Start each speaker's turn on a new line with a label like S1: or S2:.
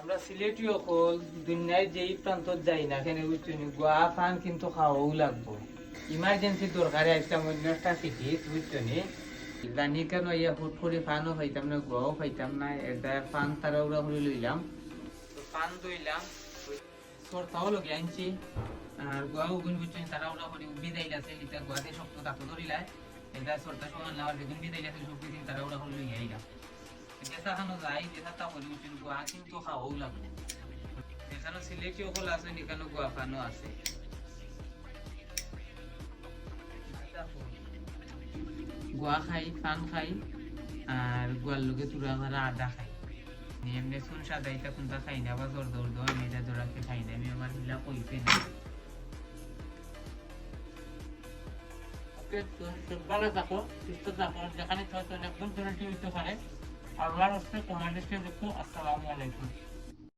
S1: আমরা সিলেটি অকল দুনিয়ায় যেই প্রান্ত যাই না কেন বুঝছি গোয়া ফান কিন্তু খাওয়াও লাগবো ইমার্জেন্সি দরকারে আসলাম অন্য একটা টিকিট বুঝছো নি জানি কেন ইয়া হুট করে ফানও খাইতাম না গোয়াও খাইতাম না এটা ফান তারা উড়া করে লইলাম তো ফান দইলাম সরতাও লগে আনছি আর গোয়াও গুণ বুঝছো তারা উড়া করে বিদায় আছে এটা গোয়াতে শক্ত তাকে ধরিলায় এটা সরতা সমান না বেগুন বিদায় আছে সব দিন তারা উড়া করে লই আইলাম যেটা খানো যায় যেটা তা বলি বুঝছো গোয়া কিন্তু খাওয়াও লাগবে এখানে সিলেটি অকল আছে এখানে গোয়া ফানও আছে গোয়া খাই ফান খাই আর গোয়ার লোকে তুরা মারা আদা খাই এমনি শুন সাদা এটা কোনটা খাই না বা জোর দৌড় দৌড় আমি এটা জোড়াকে খাই না আমি আমার হিলা কইতে না ভালো থাকো সুস্থ থাকো যেখানে থাকো একদম তুলে টিভিতে পারে আল্লাহর হস্তে কমান্ডেশন দেখো আসসালামু আলাইকুম